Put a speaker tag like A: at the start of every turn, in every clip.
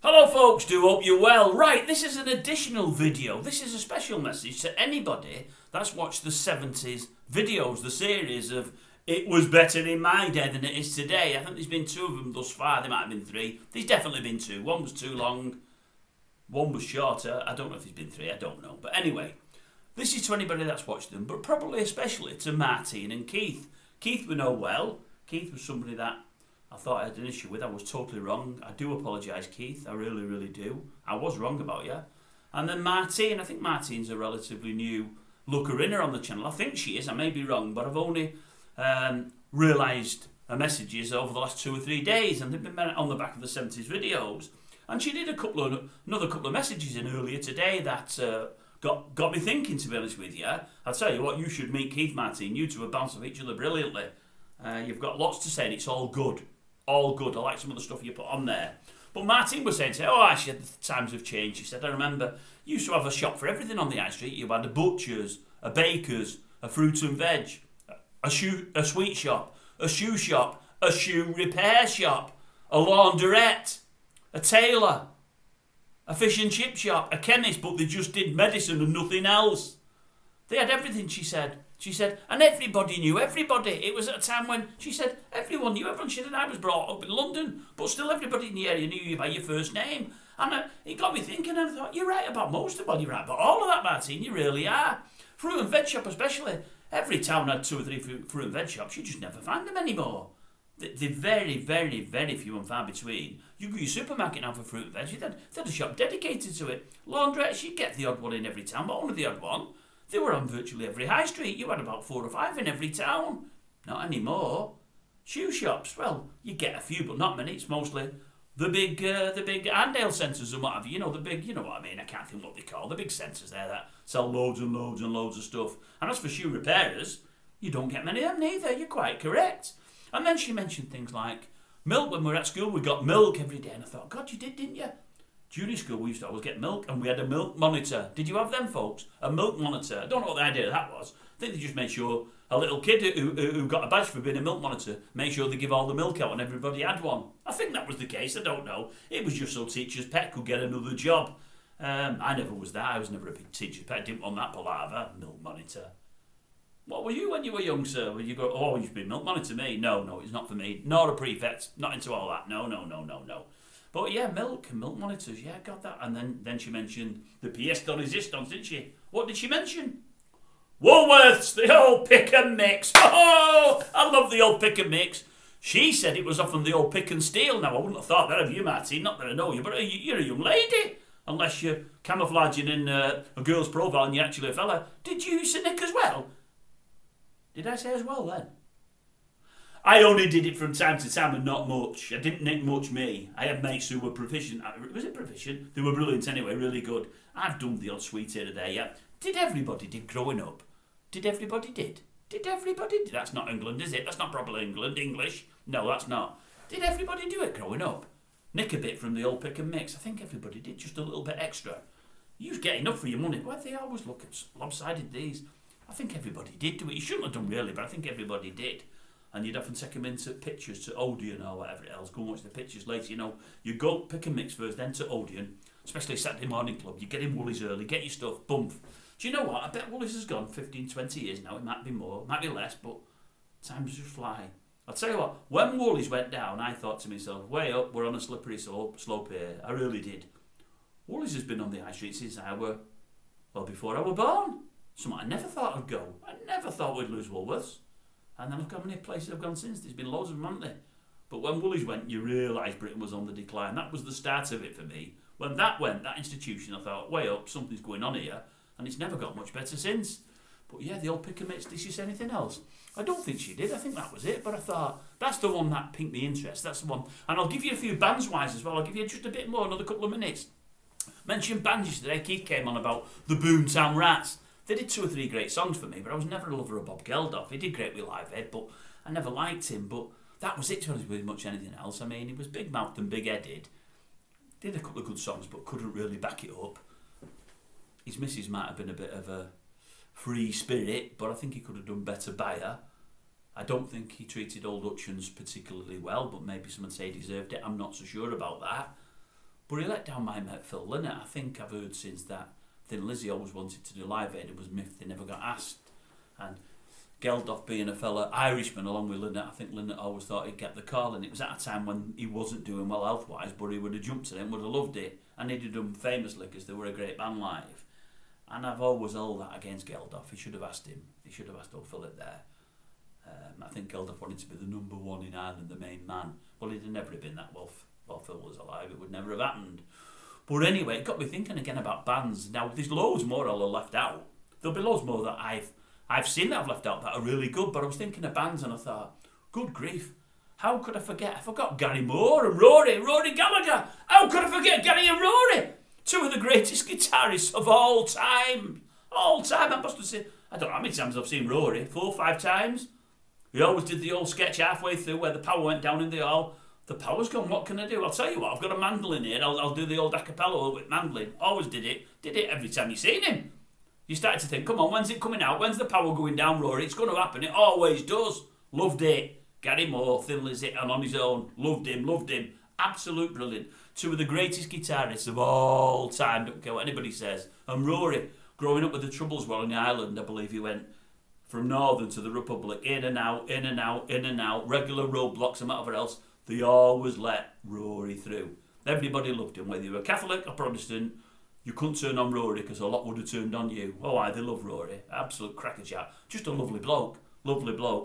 A: Hello folks, do hope you're well. Right, this is an additional video. This is a special message to anybody that's watched the 70s videos, the series of It Was Better in My Day Than It Is Today. I think there's been 2 of them thus far, there might have been 3. There's definitely been 2. One was too long, one was shorter. I don't know if there's been 3, I don't know. But anyway, this is to anybody that's watched them, but probably especially to Martine and Keith. Keith we know well. Keith was somebody that I thought I had an issue with. I was totally wrong. I do apologise, Keith. I really, really do. I was wrong about you. And then Martine. I think Martine's a relatively new looker-inner on the channel. I think she is. I may be wrong, but I've only realised her messages over the last 2 or 3 days, and they've been on the back of the 70s videos. And she did another couple of messages in earlier today that got me thinking, to be honest with you. I'll tell you what, you should meet Keith, Martine. You two are bounce off each other brilliantly. You've got lots to say, and it's all good. All good. I like some of the stuff you put on there. But Martine was saying to her, actually, the times have changed. She said, I remember you used to have a shop for everything on the high street. You had a butcher's, a baker's, a fruit and veg, a sweet shop, a shoe repair shop, a launderette, a tailor, a fish and chip shop, a chemist, but they just did medicine and nothing else. They had everything, she said. She said, and everybody knew everybody. It was at a time when, she said, everyone knew everyone. She said, I was brought up in London, but still everybody in the area knew you by your first name. And it got me thinking, and I thought, you're right about most of it. You're right about all of that, Martine. You really are. Fruit and veg shop especially. Every town had 2 or 3 fruit and veg shops. You just never find them anymore. They're very, very, very few and far between. You go to your supermarket now for fruit and veg. They had a shop dedicated to it. Laundrettes, you get the odd one in every town, but only the odd one. They were on virtually every high street. You had about 4 or 5 in every town. Not anymore. Shoe shops, well, you get a few, but not many. It's mostly the big Arndale centres and what have you. You know, the big, you know what I mean. I can't think what they call the big centres there that sell loads and loads and loads of stuff. And as for shoe repairers, you don't get many of them neither. You're quite correct. And then she mentioned things like milk. When we were at school, we got milk every day. And I thought, God, you did, didn't you? Junior school, we used to always get milk, and we had a milk monitor. Did you have them, folks? A milk monitor. I don't know what the idea of that was. I think they just made sure a little kid who got a badge for being a milk monitor, made sure they give all the milk out and everybody had one. I think that was the case, I don't know. It was just so teacher's pet could get another job. I never was that. I was never a big teacher's pet. Didn't want that palaver. Milk monitor. What were you when you were young, sir? Would you go, oh, you should be a milk monitor? Me? No, it's not for me. Nor a prefect. Not into all that. No. But yeah, milk monitors, yeah, got that. And then she mentioned the pièce de résistance, didn't she? What did she mention? Woolworths, the old pick and mix. Oh, I love the old pick and mix. She said it was often the old pick and steal. Now, I wouldn't have thought that of you, Martine, not that I know you, but you're a young lady. Unless you're camouflaging in a girl's profile and you're actually a fella. Did you used to nick as well? Did I say as well then? I only did it from time to time and not much. I didn't nick much, me. I had mates who were proficient. Was it proficient? They were brilliant anyway, really good. I've done the odd sweet here and there, yeah. Did everybody did growing up? Did everybody did? Did everybody did? That's not England, is it? That's not proper England, English. No, that's not. Did everybody do it growing up? Nick a bit from the old pick and mix. I think everybody did, just a little bit extra. You was getting enough for your money. Why they always look at lopsided these? I think everybody did do it. You shouldn't have done really, but I think everybody did. And you'd often take them into pictures to Odeon or whatever else. Go and watch the pictures later. You know, you go pick and mix first, then to Odeon, especially Saturday morning club. You get in Woolies early, get your stuff, bump. Do you know what? I bet Woolies has gone 15, 20 years now. It might be more, might be less, but times just fly. I'll tell you what, when Woolies went down, I thought to myself, way up, we're on a slippery slope here. I really did. Woolies has been on the high street since before I were born. Something I never thought I'd go. I never thought we'd lose Woolworths. And then look how many places have gone since. There's been loads of them, haven't there? But when Woolies went, you realise Britain was on the decline. That was the start of it for me. When that went, that institution, I thought, way up, something's going on here. And it's never got much better since. But yeah, the old pick and mix, did she say anything else? I don't think she did. I think that was it. But I thought, that's the one that piqued me interest. That's the one. And I'll give you a few bands-wise as well. I'll give you just a bit more, another couple of minutes. Mentioned bands yesterday. Keith came on about the Boomtown Rats. They did 2 or 3 great songs for me, but I was never a lover of Bob Geldof. He did great with Livehead, but I never liked him. But that was it, to be honest with much anything else. I mean, he was big-mouthed and big-headed. Did a couple of good songs, but couldn't really back it up. His missus might have been a bit of a free spirit, but I think he could have done better by her. I don't think he treated Old Hutchins particularly well, but maybe someone say he deserved it. I'm not so sure about that. But he let down my mate Phil Lynott. I think I've heard since that Thin Lizzy always wanted to do Live Aid. It was myth, they never got asked. And Geldof being a fella Irishman along with Lynott, I think Lynott always thought he'd get the call, and it was at a time when he wasn't doing well health-wise, but he would have jumped at it and would have loved it, and he'd have done famously because they were a great band live. And I've always held that against Geldof. He should have asked him. He should have asked old Philip there. I think Geldof wanted to be the number one in Ireland, the main man. Well, he'd never have been that while Phil was alive. It would never have happened. But anyway, it got me thinking again about bands. Now, there's loads more I'll have left out. There'll be loads more that I've seen that I've left out that are really good, but I was thinking of bands and I thought, good grief, how could I forget? I forgot Gary Moore and Rory Gallagher. How could I forget Gary and Rory? Two of the greatest guitarists of all time. All time. I must have seen, I don't know how many times I've seen Rory, 4 or 5 times. He always did the old sketch halfway through where the power went down in the hall. The power's gone, what can I do? I'll tell you what, I've got a mandolin here, I'll do the old a cappella with mandolin. Always did it every time you seen him. You started to think, come on, when's it coming out? When's the power going down, Rory? It's going to happen, it always does. Loved it. Gary Moore, Thin Lizzy, and on his own. Loved him. Absolute brilliant. Two of the greatest guitarists of all time, don't care what anybody says. And Rory, growing up with the Troubles while in Ireland, I believe he went from Northern to the Republic, in and out, regular roadblocks and whatever else. They always let Rory through. Everybody loved him, whether you were Catholic or Protestant. You couldn't turn on Rory because a lot would have turned on you. Oh, aye, they love Rory. Absolute crackerjack. Just a lovely bloke.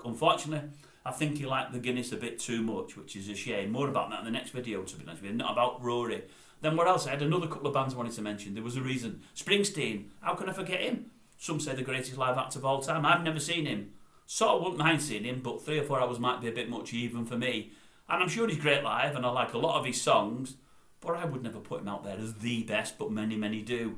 A: Unfortunately, I think he liked the Guinness a bit too much, which is a shame. More about that in the next video, to be honest with you. Not about Rory. Then what else? I had another couple of bands I wanted to mention. There was a reason. Springsteen. How can I forget him? Some say the greatest live act of all time. I've never seen him. Sort of wouldn't mind seeing him, but 3 or 4 hours might be a bit much even for me. And I'm sure he's great live, and I like a lot of his songs, but I would never put him out there as the best, but many, many do.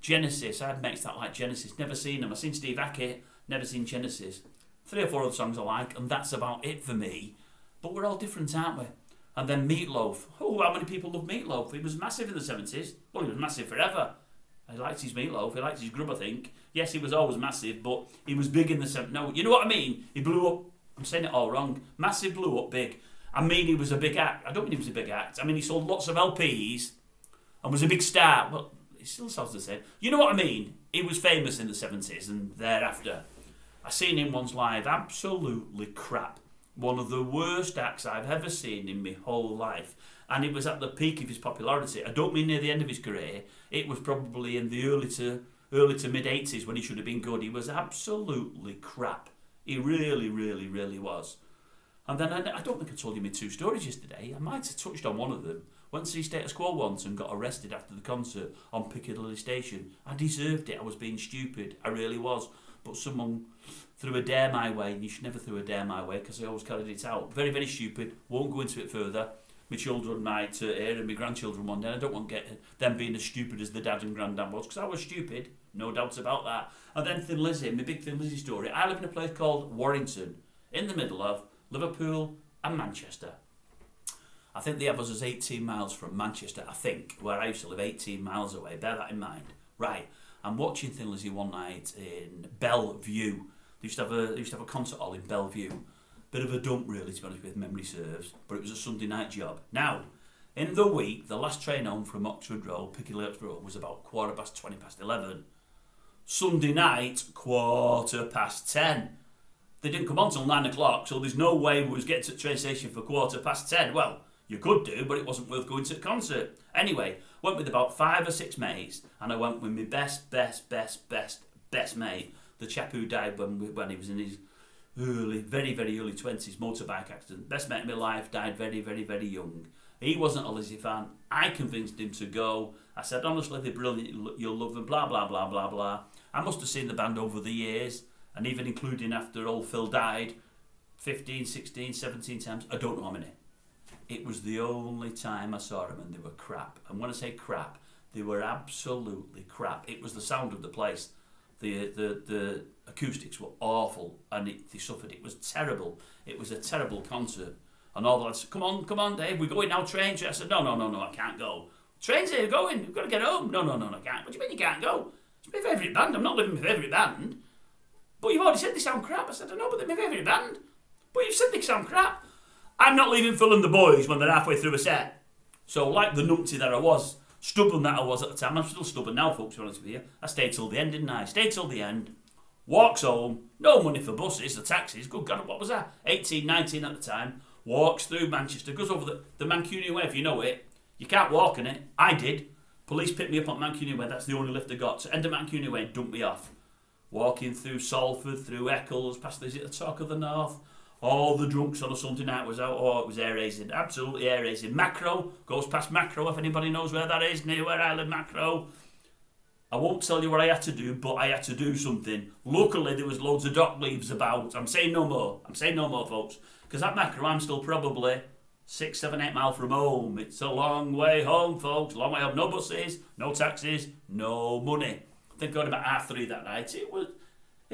A: Genesis, I had mates that like Genesis, never seen them. I've seen Steve Hackett, never seen Genesis. 3 or 4 other songs I like, and that's about it for me. But we're all different, aren't we? And then Meatloaf. Oh, how many people love Meatloaf? He was massive in the 70s. Well, he was massive forever. He liked his meatloaf, he liked his grub, I think. Yes, he was always massive, but he was big in the 70s. No, you know what I mean? He blew up. I'm saying it all wrong. Massive blew up big. I mean he was a big act. I don't mean he was a big act. I mean he sold lots of LPs and was a big star. Well, he still sounds the same. You know what I mean? He was famous in the 70s and thereafter. I seen him once live. Absolutely crap. One of the worst acts I've ever seen in my whole life. And it was at the peak of his popularity. I don't mean near the end of his career. It was probably in the early to mid 80s when he should have been good. He was absolutely crap. He really, really, really was. And then I don't think I told you my 2 stories yesterday. I might have touched on one of them. Went to see Status Quo once and got arrested after the concert on Piccadilly Station. I deserved it. I was being stupid. I really was. But someone threw a dare my way, and you should never throw a dare my way because I always carried it out. Very, very stupid. Won't go into it further. My children might hear and my grandchildren one day. I don't want to get them being as stupid as the dad and granddad was because I was stupid. No doubts about that. And then Thin Lizzy, my big Thin Lizzy story. I live in a place called Warrington, in the middle of Liverpool and Manchester. I think they have us as 18 miles from Manchester, I think, where I used to live 18 miles away. Bear that in mind. Right, I'm watching Thin Lizzy one night in Bellevue. They used to have a concert hall in Bellevue. Bit of a dump, really, to be honest with, memory serves, but it was a Sunday night job. Now, in the week, the last train home from Oxford Road, Piccadilly Oxford Road, was about 11:15. Sunday night, 10:15. They didn't come on till 9 o'clock, so there's no way we was getting to the train station for 10:15. Well, you could do, but it wasn't worth going to the concert. Anyway, went with about 5 or 6 mates, and I went with my best mate, the chap who died when he was in his very, very early 20s, motorbike accident. Best mate in my life, died very, very, very young. He wasn't a Lizzy fan. I convinced him to go. I said, honestly, they're brilliant, you'll love them, blah, blah, blah, blah, blah. I must have seen the band over the years, and even including after old Phil died, 15, 16, 17 times. I don't know how many. It was the only time I saw them, and they were crap. And when I say crap, they were absolutely crap. It was the sound of the place. The acoustics were awful, and they suffered. It was terrible. It was a terrible concert. And all the lads said, come on, Dave, we're going now, train. I said, no, I can't go. Train's here, going, we've got to get home. No, I can't. What do you mean you can't go? It's my favourite band. I'm not living my favourite band. But you've already said they sound crap. I said, I know, but they're my favourite band. But you've said they sound crap. I'm not leaving Phil and the boys when they're halfway through a set. So like the numpty that I was, stubborn that I was at the time, I'm still stubborn now, folks, to be honest with you. I stayed till the end, didn't I? Stayed till the end. Walks home, no money for buses, the taxis, good God, what was that? 18, 19 at the time. Walks through Manchester, goes over the Mancunian Way, if you know it. You can't walk on it. I did. Police picked me up on Mancunian Way, that's the only lift I got. So end of Mancunian Way, dumped me off. Walking through Salford, through Eccles, past the Talk of the North. All the drunks on a Sunday night was out. Oh, it was air raising, absolutely air raising. Macro, goes past Macro, if anybody knows where that is, near where I live, Macro. I won't tell you what I had to do, but I had to do something. Luckily, there was loads of dock leaves about. I'm saying no more. I'm saying no more, folks. Because at Macro, I'm still probably 6, 7, 8 miles from home. It's a long way home, folks. Long way home. No buses, no taxis, no money. I think I got about 3:30 that night. It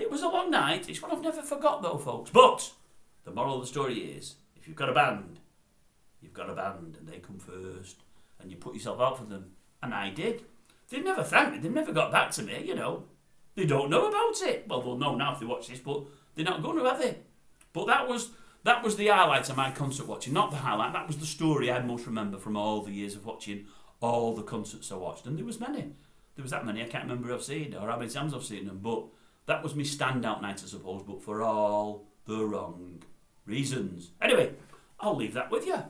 A: was a long night. It's one I've never forgot, though, folks. But the moral of the story is, if you've got a band, you've got a band, and they come first, and you put yourself out for them. And I did. They never thanked me. They never got back to me, you know. They don't know about it. Well, they'll know now if they watch this, but they're not going to, have they? But that was the highlight of my concert watching. Not the highlight. That was the story I most remember from all the years of watching all the concerts I watched. And there was many. There was that many. I can't remember who I've seen or how many times I've seen them. But that was my standout night, I suppose. But for all the wrong reasons. Anyway, I'll leave that with you.